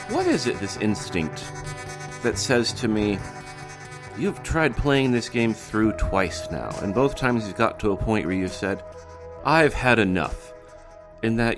What is it, this instinct that says to me, you've tried playing this game through twice now, and both times you've got to a point where you've said, I've had enough. And that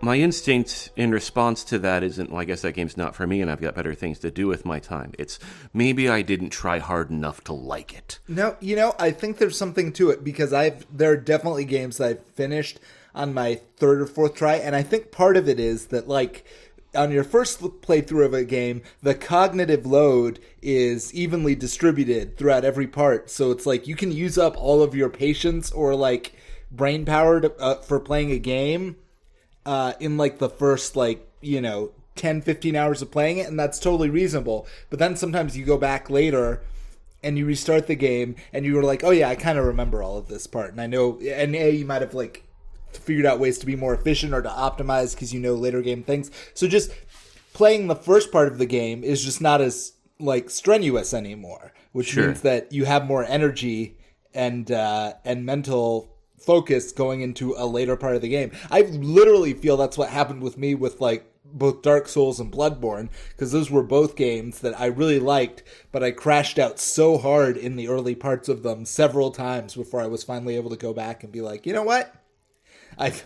my instinct in response to that isn't, well, I guess that game's not for me and I've got better things to do with my time. It's, maybe I didn't try hard enough to like it. No, I think there's something to it, because there are definitely games that I've finished on my third or fourth try, and I think part of it is that, like, on your first playthrough of a game, the cognitive load is evenly distributed throughout every part. So it's like you can use up all of your patience or like brain power for playing a game in like the first 10, 15 hours of playing it. And that's totally reasonable. But then sometimes you go back later and you restart the game and you were like, oh yeah, I kind of remember all of this part. And I know, and you might have like figured out ways to be more efficient or to optimize because you know later game things. So just playing the first part of the game is just not as like strenuous anymore, which means that you have more energy and mental focus going into a later part of the game. I literally feel that's what happened with me with like both Dark Souls and Bloodborne, because those were both games that I really liked, but I crashed out so hard in the early parts of them several times before I was finally able to go back and be like, you know what? I've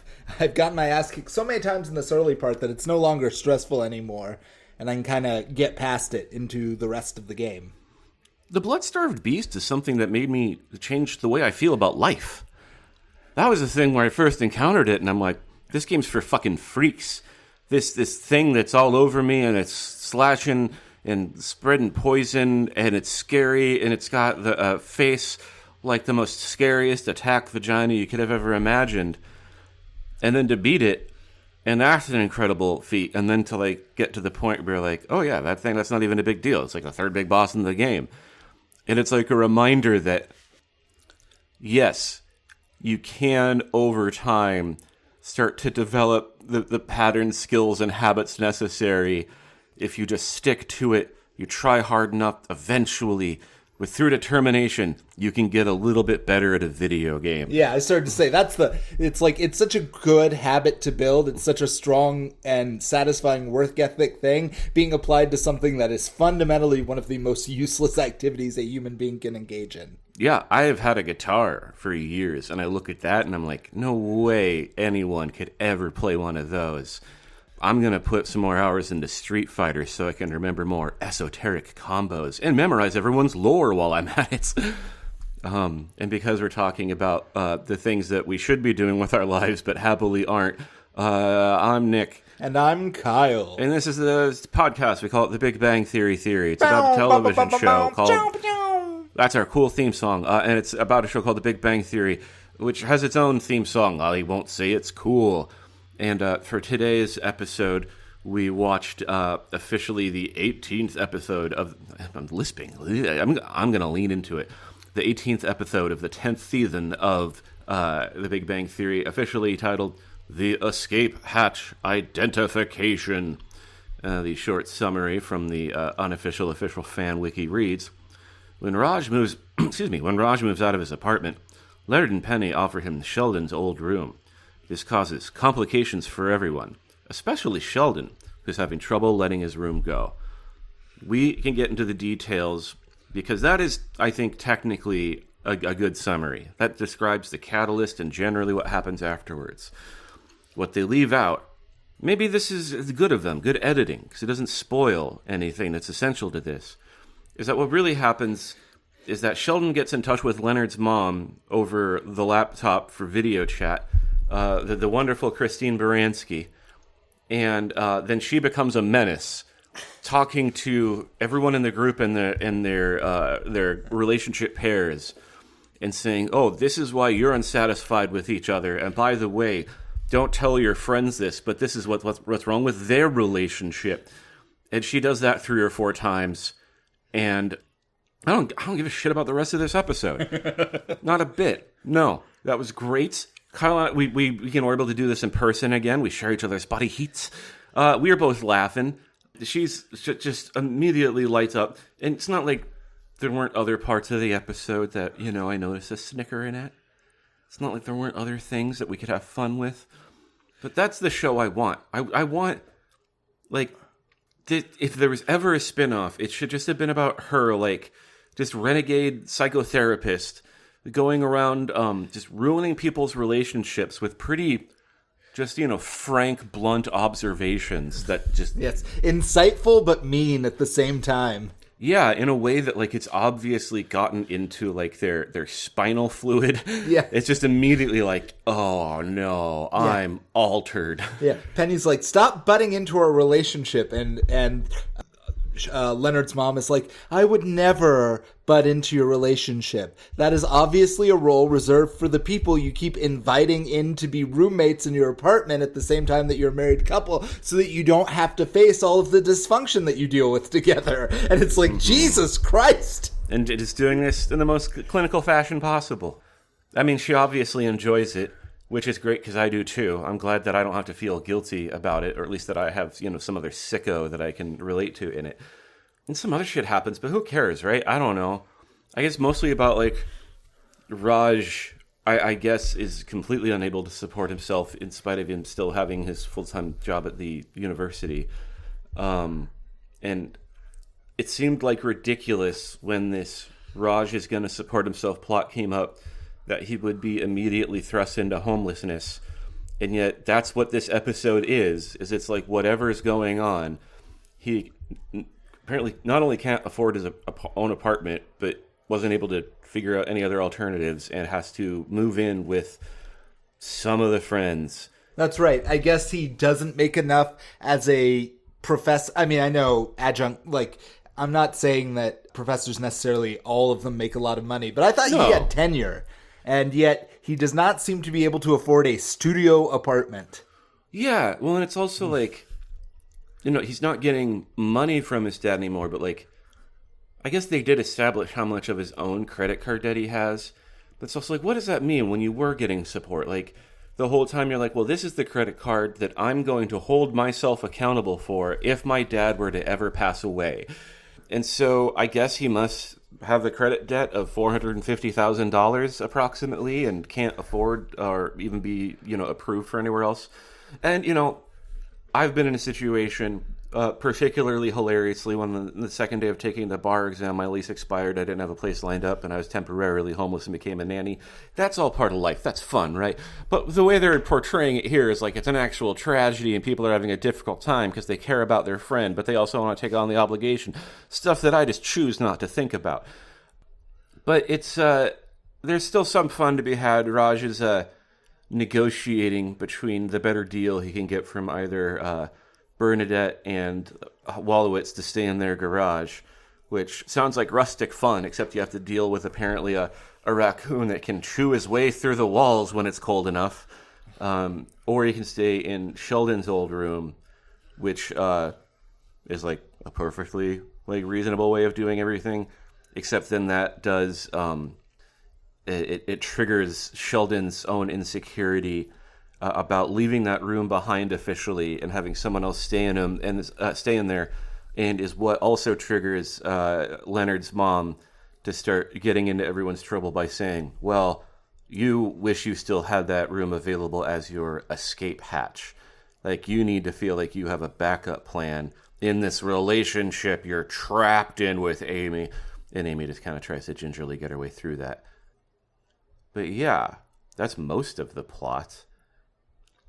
gotten my ass kicked so many times in this early part that it's no longer stressful anymore, and I can kind of get past it into the rest of the game. The Blood-Starved Beast is something that made me change the way I feel about life. That was the thing where I first encountered it, and I'm like, this game's for fucking freaks. This thing that's all over me, and it's slashing and spreading poison, and it's scary, and it's got the face like the most scariest attack vagina you could have ever imagined. And then to beat it, and that's an incredible feat. And then to like get to the point where you're like, oh yeah, that's not even a big deal. It's like the third big boss in the game. And it's like a reminder that, yes, you can over time start to develop the pattern, skills, and habits necessary. If you just stick to it, you try hard enough, eventually, through determination, you can get a little bit better at a video game. Yeah, I started to say, it's such a good habit to build. It's such a strong and satisfying work ethic thing being applied to something that is fundamentally one of the most useless activities a human being can engage in. Yeah, I have had a guitar for years, and I look at that and I'm like, no way anyone could ever play one of those. I'm going to put some more hours into Street Fighter so I can remember more esoteric combos and memorize everyone's lore while I'm at it. And because we're talking about the things that we should be doing with our lives but happily aren't, I'm Nick. And I'm Kyle. And this is the podcast. We call it The Big Bang Theory. It's about a television show called... That's our cool theme song. And it's about a show called The Big Bang Theory, which has its own theme song. I won't say it's cool. And for today's episode, we watched officially the 18th episode of... I'm lisping. I'm going to lean into it. The 18th episode of the 10th season of The Big Bang Theory, officially titled The Escape Hatch Identification. The short summary from the unofficial official fan wiki reads, When Raj moves out of his apartment, Leonard and Penny offer him Sheldon's old room. This causes complications for everyone, especially Sheldon, who's having trouble letting his room go. We can get into the details because that is, I think, technically a good summary. That describes the catalyst and generally what happens afterwards. What they leave out, maybe this is good of them, good editing, because it doesn't spoil anything that's essential to this, is that what really happens is that Sheldon gets in touch with Leonard's mom over the laptop for video chat, the wonderful Christine Baranski, and then she becomes a menace, talking to everyone in the group and their relationship pairs, and saying, "Oh, this is why you're unsatisfied with each other. And by the way, don't tell your friends this, but this is what's wrong with their relationship." And she does that 3 or 4 times, and I don't give a shit about the rest of this episode. Not a bit. No, that was great. Kyle, we're able to do this in person again. We share each other's body heats. We are both laughing. She's just immediately lights up. And it's not like there weren't other parts of the episode that, I noticed a snickering at. It's not like there weren't other things that we could have fun with. But that's the show I want. I want, like, if there was ever a spinoff, it should just have been about her, like, just renegade psychotherapist going around just ruining people's relationships with pretty, just, frank, blunt observations that just... Yes, insightful but mean at the same time. Yeah, in a way that, like, it's obviously gotten into, like, their spinal fluid. Yeah. It's just immediately like, oh, no, I'm altered. Yeah, Penny's like, stop butting into our relationship, and Leonard's mom is like, I would never butt into your relationship. That is obviously a role reserved for the people you keep inviting in to be roommates in your apartment at the same time that you're a married couple, so that you don't have to face all of the dysfunction that you deal with together. And it's like, Jesus Christ! And it is doing this in the most clinical fashion possible. I mean, she obviously enjoys it, which is great because I do too. I'm glad that I don't have to feel guilty about it, or at least that I have, some other sicko that I can relate to in it. And some other shit happens, but who cares, right? I don't know. I guess mostly about, like, Raj, I guess, is completely unable to support himself in spite of him still having his full-time job at the university. And it seemed, like, ridiculous when this Raj is going to support himself plot came up that he would be immediately thrust into homelessness. And yet that's what this episode is it's like whatever is going on, he apparently not only can't afford his own apartment, but wasn't able to figure out any other alternatives and has to move in with some of the friends. That's right. I guess he doesn't make enough as a professor. I mean, I know adjunct, like, I'm not saying that professors necessarily, all of them make a lot of money, but I thought he had tenure. And yet, he does not seem to be able to afford a studio apartment. Yeah, well, and it's also like, he's not getting money from his dad anymore, but, like, I guess they did establish how much of his own credit card debt he has. But it's also like, what does that mean when you were getting support? Like, the whole time you're like, well, this is the credit card that I'm going to hold myself accountable for if my dad were to ever pass away. And so I guess he must have the credit debt of $450,000 approximately and can't afford or even be, approved for anywhere else. And, I've been in a situation, particularly hilariously, when the second day of taking the bar exam, my lease expired, I didn't have a place lined up, and I was temporarily homeless and became a nanny. That's all part of life. That's fun, right? But the way they're portraying it here is like it's an actual tragedy and people are having a difficult time because they care about their friend, but they also want to take on the obligation. Stuff that I just choose not to think about. But it's, there's still some fun to be had. Raj is negotiating between the better deal he can get from either Bernadette and Wallowitz to stay in their garage, which sounds like rustic fun, except you have to deal with apparently a raccoon that can chew his way through the walls when it's cold enough. Or you can stay in Sheldon's old room, which is like a perfectly reasonable way of doing everything, except then that does it triggers Sheldon's own insecurity about leaving that room behind officially and having someone else stay in him and stay in there, and is what also triggers Leonard's mom to start getting into everyone's trouble by saying, well, you wish you still had that room available as your escape hatch. Like, you need to feel like you have a backup plan in this relationship you're trapped in with Amy. And Amy just kind of tries to gingerly get her way through that. But yeah, that's most of the plot.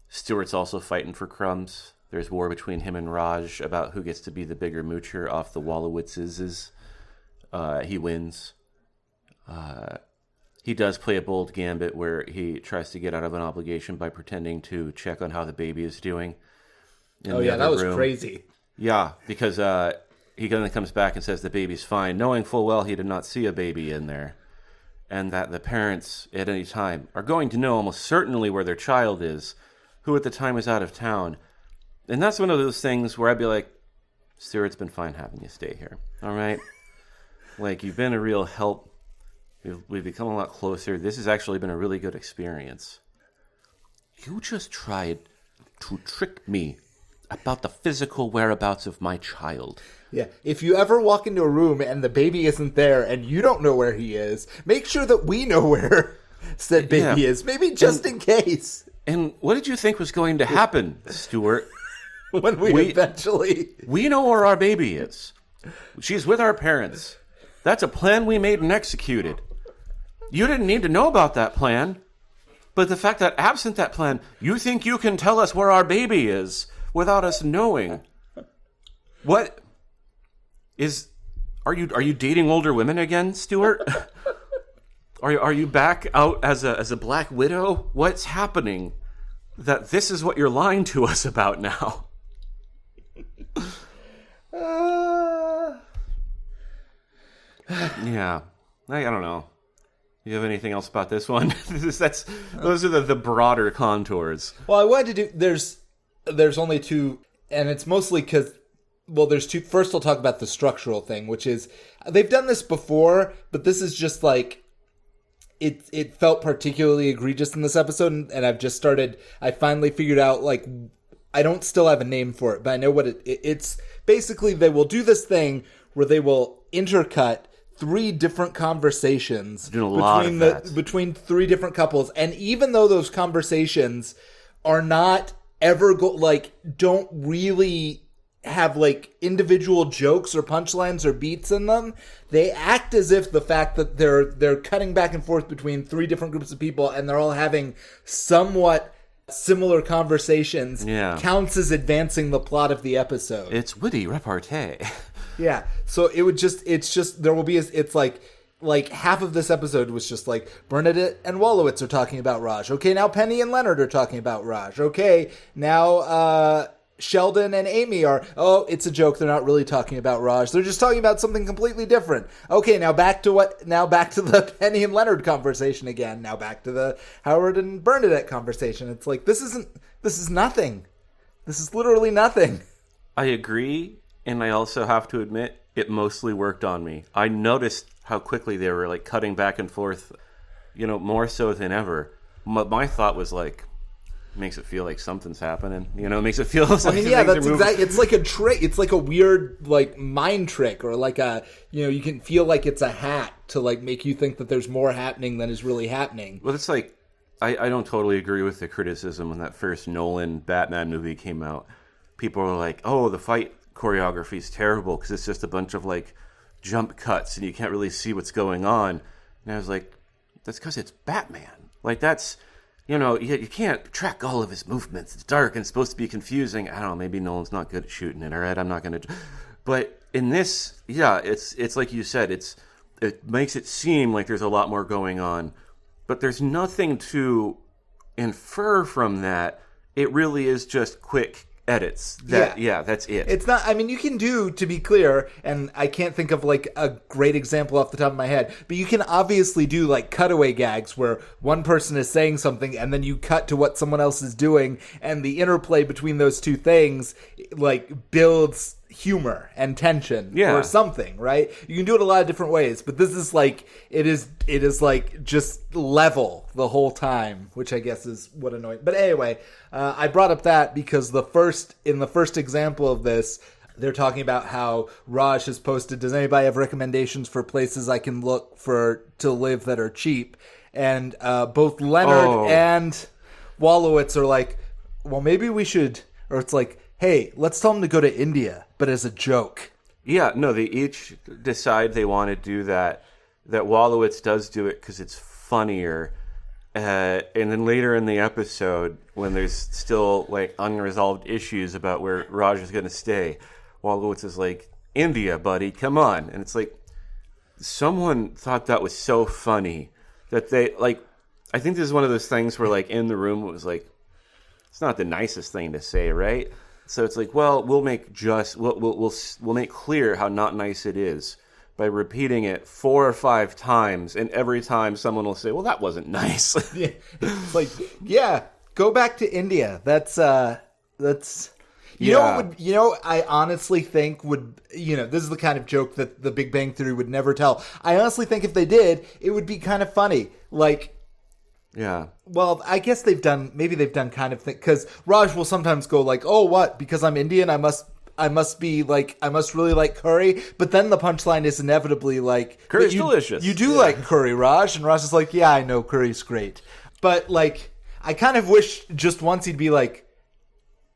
Stuart's also fighting for crumbs. There's war between him and Raj about who gets to be the bigger moocher off the Wallowitzes. He wins. He does play a bold gambit where he tries to get out of an obligation by pretending to check on how the baby is doing. Oh yeah, that was crazy. Yeah, because he then comes back and says the baby's fine, knowing full well he did not see a baby in there. And that the parents, at any time, are going to know almost certainly where their child is, who at the time was out of town. And that's one of those things where I'd be like, Stuart's been fine having you stay here, all right? Like, you've been a real help. We've become a lot closer. This has actually been a really good experience. You just tried to trick me about the physical whereabouts of my child. Yeah, if you ever walk into a room and the baby isn't there and you don't know where he is, make sure that we know where said baby is. Maybe just in case. And what did you think was going to happen, Stuart? When we eventually... We know where our baby is. She's with our parents. That's a plan we made and executed. You didn't need to know about that plan. But the fact that absent that plan, you think you can tell us where our baby is without us knowing. What is... Are you dating older women again, Stuart? Are you back out as a black widow? What's happening? That this is what you're lying to us about now. Yeah, I don't know. You have anything else about this one? Those are the broader contours. Well, I wanted to do. There's only two, and it's mostly because. Well, there's two. First, I'll talk about the structural thing, which is they've done this before, but this is just like it felt particularly egregious in this episode, and I've just started. I finally figured out like I don't still have a name for it, but I know what it's. Basically, they will do this thing where they will intercut 3 different conversations between 3 different couples, and even though those conversations are not ever don't really have like individual jokes or punchlines or beats in them, they act as if the fact that they're cutting back and forth between 3 different groups of people and they're all having somewhat similar conversations counts as advancing the plot of the episode. It's witty repartee. Yeah. So it's like half of this episode was just like Bernadette and Wolowitz are talking about Raj. Okay, now Penny and Leonard are talking about Raj. Okay, now Sheldon and Amy are, it's a joke. They're not really talking about Raj. They're just talking about something completely different. Okay, now back to the Penny and Leonard conversation again. Now back to the Howard and Bernadette conversation. It's like, this is nothing. This is literally nothing. I agree, and I also have to admit, it mostly worked on me. I noticed how quickly they were like cutting back and forth, more so than ever. My thought was like, makes it feel like something's happening. Makes it feel like that's exactly. It's like a trick. It's like a weird like mind trick, or like a you can feel like it's a hat to like make you think that there's more happening than is really happening. Well, it's like I don't totally agree with the criticism when that first Nolan Batman movie came out. People were like, "Oh, the fight choreography is terrible because it's just a bunch of like jump cuts and you can't really see what's going on." And I was like, "That's because it's Batman. Like that's." You can't track all of his movements. It's dark and it's supposed to be confusing. I don't know, maybe Nolan's not good at shooting it, all right? I'm not going to... But in this, it's like you said, it makes it seem like there's a lot more going on. But there's nothing to infer from that. It really is just quick edits. That's it. It's not, you can do, to be clear, and I can't think of like a great example off the top of my head, but you can obviously do like cutaway gags where one person is saying something and then you cut to what someone else is doing, and the interplay between those two things like builds humor and tension or something, right? You can do it a lot of different ways, but this is like it is like just level the whole time, which I guess is what annoyed. But anyway, I brought up that because in the first example of this, they're talking about how Raj has posted, does anybody have recommendations for places I can look for to live that are cheap? And both Leonard and Wolowitz are like, well, maybe we should, or it's like, hey, let's tell them to go to India, but as a joke. Yeah, no, they each decide they want to do that. That Wolowitz does do it because it's funnier. And then later in the episode, when there's still like unresolved issues about where Raj is going to stay, Wolowitz is like, India, buddy, come on. And it's like, someone thought that was so funny that they, like, I think this is one of those things where like in the room it was like, it's not the nicest thing to say, right? So it's like, well, we'll make clear how not nice it is by repeating it 4 or 5 times, and every time someone will say, "Well, that wasn't nice." Yeah. It's like, go back to India. That's I honestly think this is the kind of joke that the Big Bang Theory would never tell. I honestly think if they did, it would be kind of funny. Like, yeah. Well, I guess they've done kind of thing, because Raj will sometimes go like, "Oh, what? Because I'm Indian, I must really like curry." But then the punchline is inevitably like, "Curry's delicious." You do like curry, Raj, and Raj is like, "Yeah, I know curry's great," but like, I kind of wish just once he'd be like,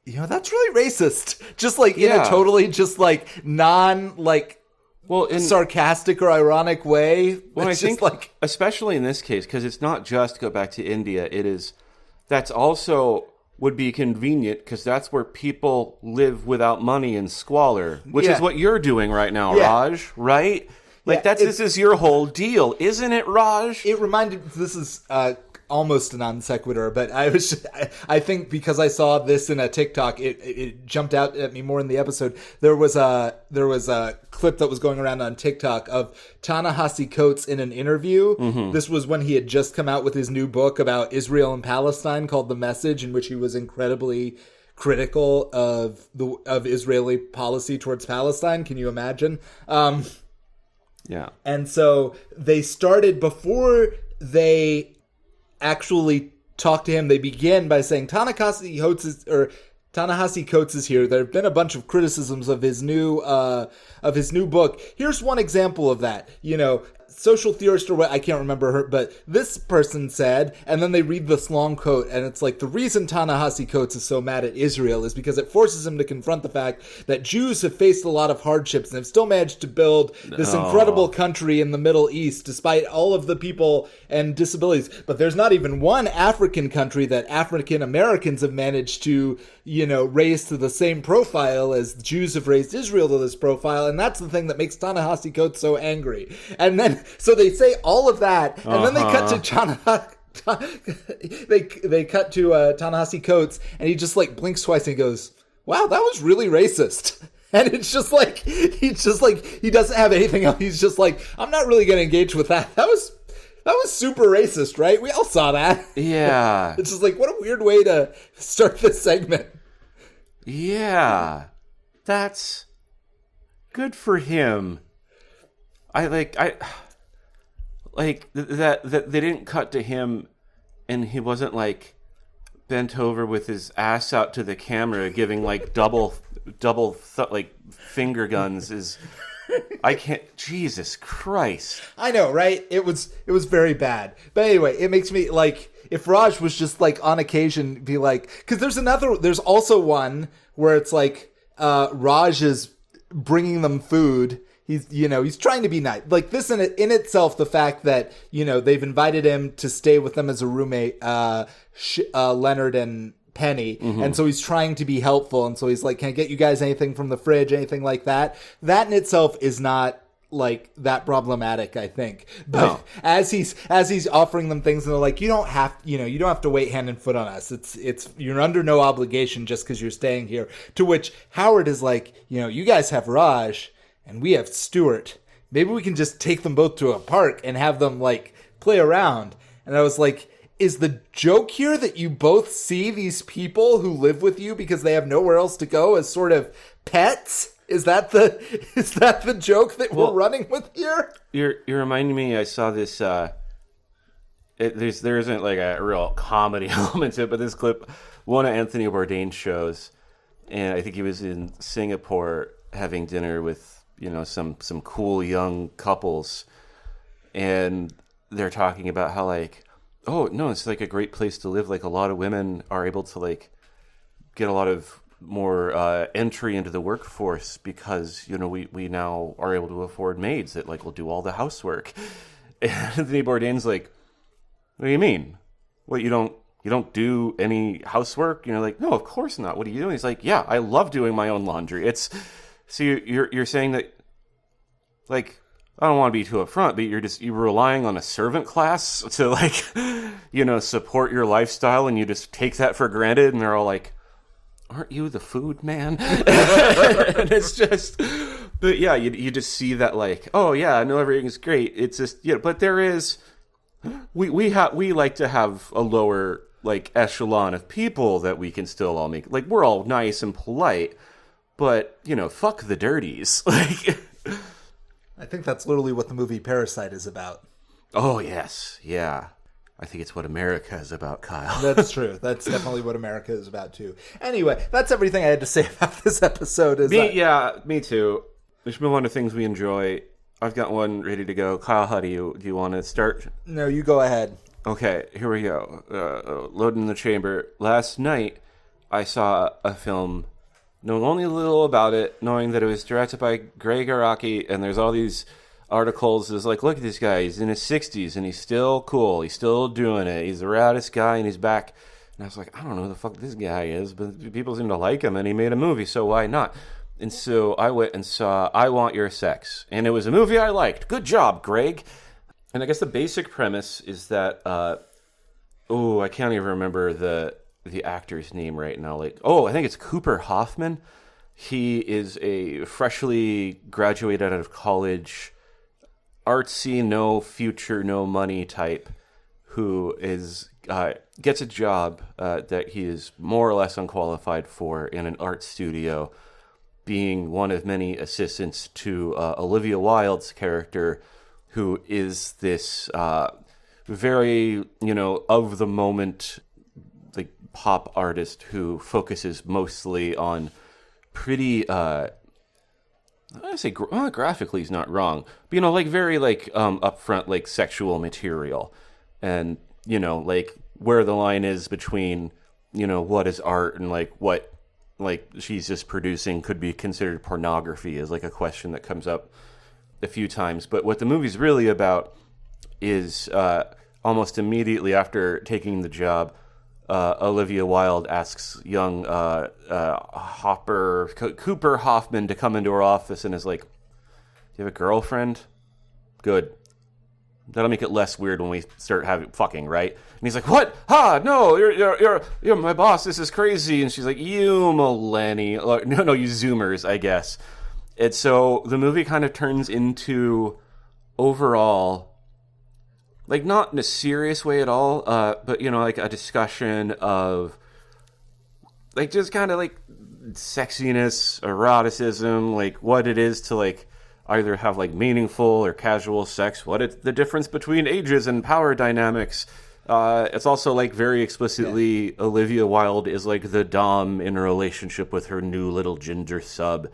that's really racist. Just like in a totally just like non like sarcastic or ironic way. Well, I think like, especially in this case, because it's not just go back to India. That's also would be convenient because that's where people live without money and squalor, which is what you're doing right now, Raj, right? Like this is your whole deal, isn't it, Raj? It reminded, this is almost a non sequitur, but I think because I saw this in a TikTok, it jumped out at me more in the episode. There was a clip that was going around on TikTok of Ta-Nehisi Coates in an interview. Mm-hmm. This was when he had just come out with his new book about Israel and Palestine called The Message, in which he was incredibly critical of Israeli policy towards Palestine. Can you imagine? Yeah. And so they started, before they actually talk to him, they begin by saying Ta-Nehisi Coates is here. There have been a bunch of criticisms of his new book. Here's one example of that. Social theorist or what, I can't remember her, but this person said, and then they read this long quote, and it's like, the reason Ta-Nehisi Coates is so mad at Israel is because it forces him to confront the fact that Jews have faced a lot of hardships and have still managed to build this incredible country in the Middle East despite all of the people and disabilities. But there's not even one African country that African Americans have managed to, raise to the same profile as Jews have raised Israel to this profile, and that's the thing that makes Ta-Nehisi Coates so angry. And then so they say all of that, and then they cut to they cut to Ta-Nehisi Coates, and he just like blinks twice and he goes, "Wow, that was really racist." And it's just like he doesn't have anything else. He's just like, "I'm not really going to engage with that. That was super racist, right? We all saw that." Yeah. It's just like, what a weird way to start this segment. Yeah. That's good for him. That they didn't cut to him and he wasn't like bent over with his ass out to the camera giving like double like finger guns is I can't. Jesus Christ. I know, right? It was very bad. But anyway, it makes me like, if Raj was just like on occasion be like, because there's also one where it's like Raj is bringing them food. He's trying to be nice. Like this in itself, the fact that, they've invited him to stay with them as a roommate, Leonard and Penny. Mm-hmm. And so he's trying to be helpful. And so he's like, can I get you guys anything from the fridge? Anything like that? That in itself is not like that problematic, I think. But no. as he's offering them things and they're like, you don't have to wait hand and foot on us. It's you're under no obligation just because you're staying here. To which Howard is like, you guys have Raj and we have Stuart. Maybe we can just take them both to a park and have them like play around. And I was like, is the joke here that you both see these people who live with you because they have nowhere else to go as sort of pets? Is that the joke that we're running with here? You're reminding me. I saw this. There isn't like a real comedy element to it, but this clip, one of Anthony Bourdain's shows, and I think he was in Singapore having dinner with some cool young couples, and they're talking about how like, oh no, it's like a great place to live. Like a lot of women are able to like get a lot of more entry into the workforce because we now are able to afford maids that like will do all the housework. And Anthony Bourdain's like, what do you mean? What, you don't do any housework? Like, no, of course not. What are you doing? He's like, yeah, I love doing my own laundry. So you're saying that, like, I don't want to be too upfront, but you're relying on a servant class to like, support your lifestyle, and you just take that for granted, and they're all like, aren't you the food man? And it's just, but yeah, you just see that like, oh yeah, I know everything's great. It's just, but there is, we like to have a lower like echelon of people that we can still all make, like we're all nice and polite, but fuck the dirties. Like, I think that's literally what the movie Parasite is about. Oh yes, yeah. I think it's what America is about, Kyle. That's true. That's definitely what America is about, too. Anyway, that's everything I had to say about this episode. Me too. We should move on to things we enjoy. I've got one ready to go. Kyle, how do you want to start? No, you go ahead. Okay, here we go. Loading the chamber. Last night, I saw a film, knowing only a little about it, knowing that it was directed by Greg Araki, and there's all these articles that's like, look at this guy, he's in his 60s, and he's still cool, he's still doing it, he's the raddest guy, and he's back. And I was like, I don't know who the fuck this guy is, but people seem to like him, and he made a movie, so why not? And so I went and saw I Want Your Sex, and it was a movie I liked. Good job, Greg. And I guess the basic premise is that, I can't even remember the actor's name right now. I think it's Cooper Hoffman. He is a freshly graduated out of college, artsy, no future, no money type, who gets a job that he is more or less unqualified for in an art studio, being one of many assistants to Olivia Wilde's character, who is this very, of the moment, like, pop artist who focuses mostly on pretty, I say graphically is not wrong, but, very, upfront, sexual material. And, where the line is between, what is art and, what, she's just producing could be considered pornography is, a question that comes up a few times. But what the movie's really about is almost immediately after taking the job, Olivia Wilde asks young Cooper Hoffman to come into her office and is like, do you have a girlfriend? Good. That'll make it less weird when we start fucking, right? And he's like, what? No, you're my boss. This is crazy. And she's like, you millennial. No, you Zoomers, I guess. And so the movie kind of turns into, overall, not in a serious way at all, but, a discussion of, just kind of, sexiness, eroticism, what it is to, either have, meaningful or casual sex, the difference between ages and power dynamics. It's also, very explicitly, Olivia Wilde is, the dom in a relationship with her new little ginger sub.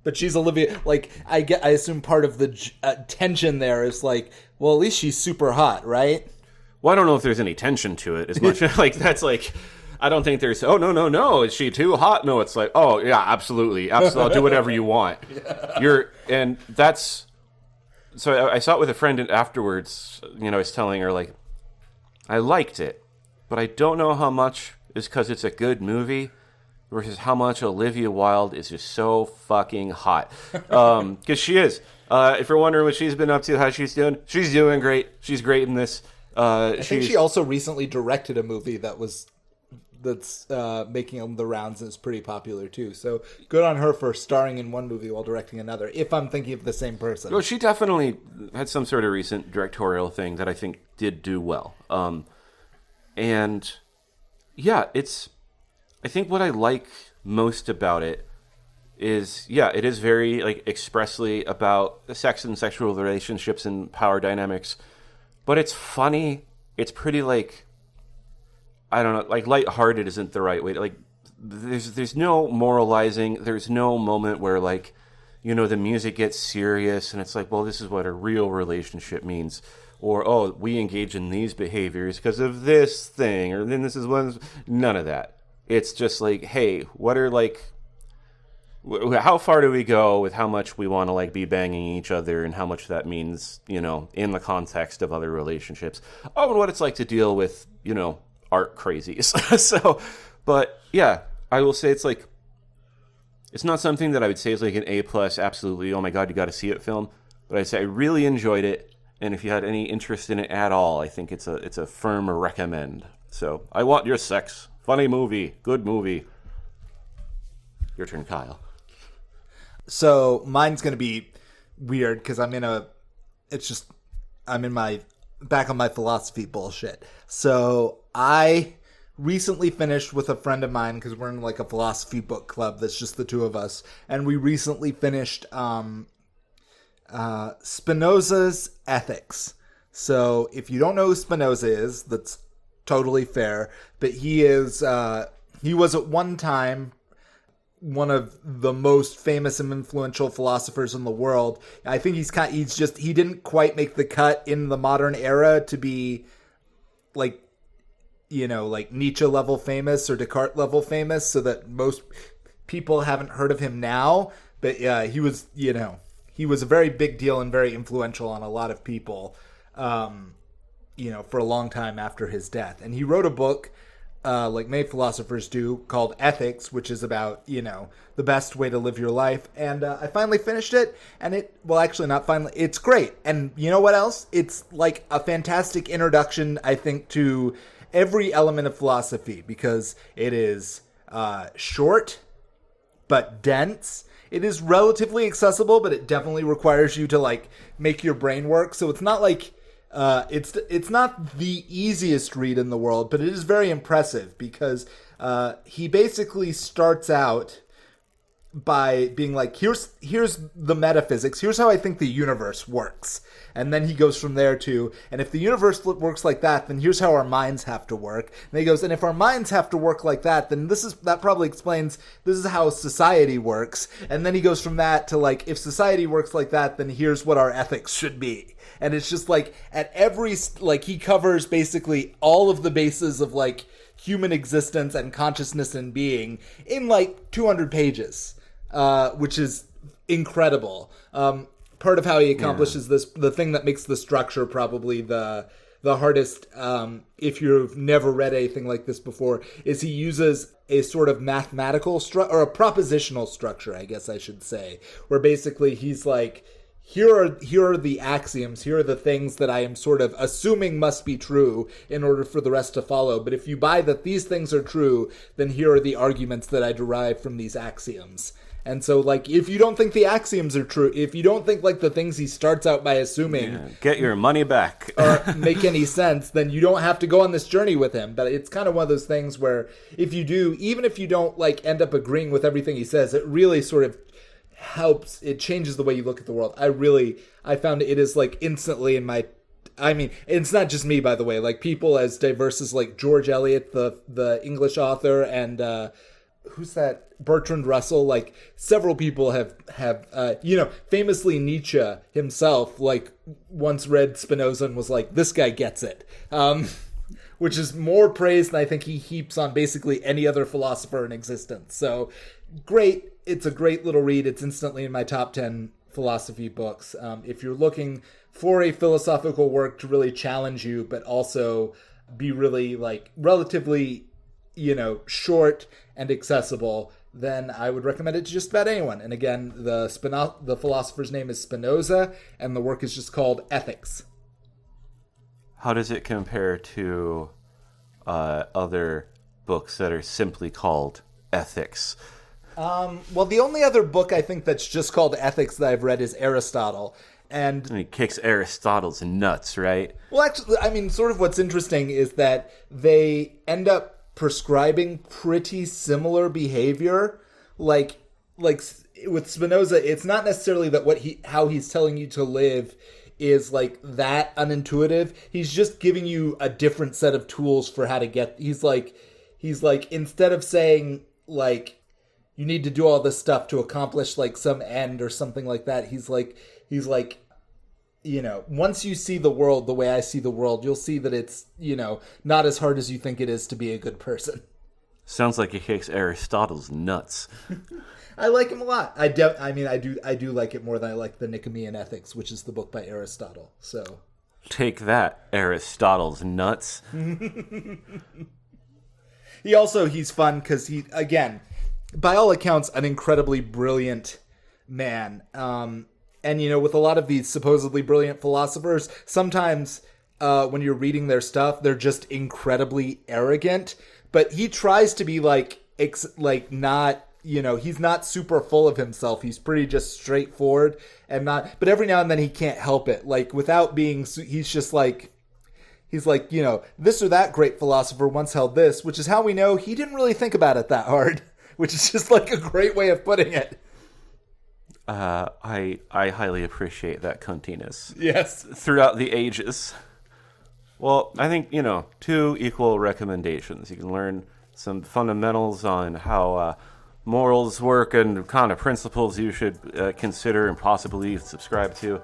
But she's Olivia. I assume part of the tension there is well, at least she's super hot, right? Well, I don't know if there's any tension to it as much. That's I don't think there's. Oh no! Is she too hot? No, it's oh yeah, absolutely. I'll do whatever you want. Yeah. And that's. So I saw it with a friend, and afterwards, I was telling her I liked it, but I don't know how much is because it's a good movie versus how much Olivia Wilde is just so fucking hot. Because she is. If you're wondering what she's been up to, how she's doing great. She's great in this. I think she also recently directed a movie that's making the rounds and is pretty popular too. So good on her for starring in one movie while directing another, if I'm thinking of the same person. Well, she definitely had some sort of recent directorial thing that I think did do well. And yeah, I think what I like most about it is, it is very expressly about sex and sexual relationships and power dynamics, but it's funny. It's pretty I don't know, lighthearted isn't the right way to, there's no moralizing. There's no moment where the music gets serious and it's well, this is what a real relationship means. Or, oh, we engage in these behaviors because of this thing, or then this is one. None of that. It's just hey, what are how far do we go with how much we want to be banging each other and how much that means, in the context of other relationships. Oh, and what it's like to deal with, art crazies. So, but yeah, I will say it's it's not something that I would say is an A+, absolutely, oh my God, you got to see it film. But I'd say I really enjoyed it. And if you had any interest in it at all, I think it's a firm recommend. So, I Want Your Sex. Funny movie. Good movie. Your turn, Kyle. So, mine's going to be weird because I'm back on my philosophy bullshit. So, I recently finished with a friend of mine because we're in a philosophy book club that's just the two of us. And we recently finished Spinoza's Ethics. So if you don't know who Spinoza is, that's totally fair. But he was at one time one of the most famous and influential philosophers in the world. I think he didn't quite make the cut in the modern era to be like like Nietzsche level famous or Descartes level famous, so that most people haven't heard of him now. But yeah, he was a very big deal and very influential on a lot of people, for a long time after his death. And he wrote a book, like many philosophers do, called Ethics, which is about, the best way to live your life. And I finally finished it, and it's great. And you know what else? It's like a fantastic introduction, I think, to every element of philosophy, because it is short but dense. It is relatively accessible, but it definitely requires you to like make your brain work. So it's not like it's not the easiest read in the world, but it is very impressive because he basically starts out by being like, here's the metaphysics, here's how I think the universe works. And then he goes from there to, and if the universe works like that, then here's how our minds have to work. And he goes, and if our minds have to work like that, then that probably explains this is how society works. And then he goes from that to like, if society works like that, then here's what our ethics should be. And it's just like at every, like he covers basically all of the bases of like human existence and consciousness and being in like 200 pages, which is incredible. Part of how he accomplishes this, the thing that makes the structure probably the hardest, if you've never read anything like this before, is he uses a sort of mathematical or a propositional structure, I guess I should say, where basically he's like, here are the axioms, here are the things that I am sort of assuming must be true in order for the rest to follow. But if you buy that these things are true, then here are the arguments that I derive from these axioms. And so, like, if you don't think the axioms are true, if you don't think, like, the things he starts out by assuming... get your money back. or make any sense, then you don't have to go on this journey with him. But it's kind of one of those things where if you do, even if you don't, like, end up agreeing with everything he says, it really sort of helps. It changes the way you look at the world. I found it is, like, instantly in my... I mean, it's not just me, by the way. Like, people as diverse as, like, George Eliot, the English author, and... who's that? Bertrand Russell. Like several people have famously Nietzsche himself, like once read Spinoza and was like, this guy gets it. Which is more praise than I think he heaps on basically any other philosopher in existence. So great. It's a great little read. It's instantly in my top 10 philosophy books. If you're looking for a philosophical work to really challenge you, but also be really like relatively, short and accessible, then I would recommend it to just about anyone. And again, the philosopher's name is Spinoza, and the work is just called Ethics. How does it compare to other books that are simply called Ethics? Well, the only other book I think that's just called Ethics that I've read is Aristotle. And he kicks Aristotle's nuts, right? Well, actually, I mean, sort of what's interesting is that they end up prescribing pretty similar behavior. Like with Spinoza, it's not necessarily that how he's telling you to live is like that unintuitive. He's just giving you a different set of tools for how to get. He's like instead of saying like you need to do all this stuff to accomplish like some end or something like that, he's like once you see the world the way I see the world, you'll see that it's, not as hard as you think it is to be a good person. Sounds like he kicks Aristotle's nuts. I like him a lot. I do like it more than I like the Nicomachean Ethics, which is the book by Aristotle. So take that, Aristotle's nuts. He's fun because he, again, by all accounts, an incredibly brilliant man. And, with a lot of these supposedly brilliant philosophers, sometimes when you're reading their stuff, they're just incredibly arrogant. But he tries to be not, he's not super full of himself. He's pretty just straightforward and not, but every now and then he can't help it. Like without being, he's just like, this or that great philosopher once held this, which is how we know he didn't really think about it that hard, which is just like a great way of putting it. I highly appreciate that cuntiness. Yes. Throughout the ages. Well, I think, 2 equal recommendations. You can learn some fundamentals on how morals work and kind of principles you should consider and possibly subscribe to.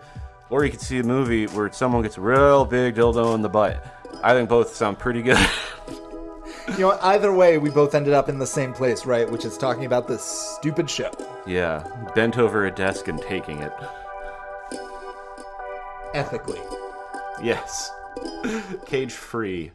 Or you can see a movie where someone gets a real big dildo in the butt. I think both sound pretty good. You know, either way, we both ended up in the same place, right? Which is talking about this stupid show. Yeah, bent over a desk and taking it. Ethically. Yes. Cage free.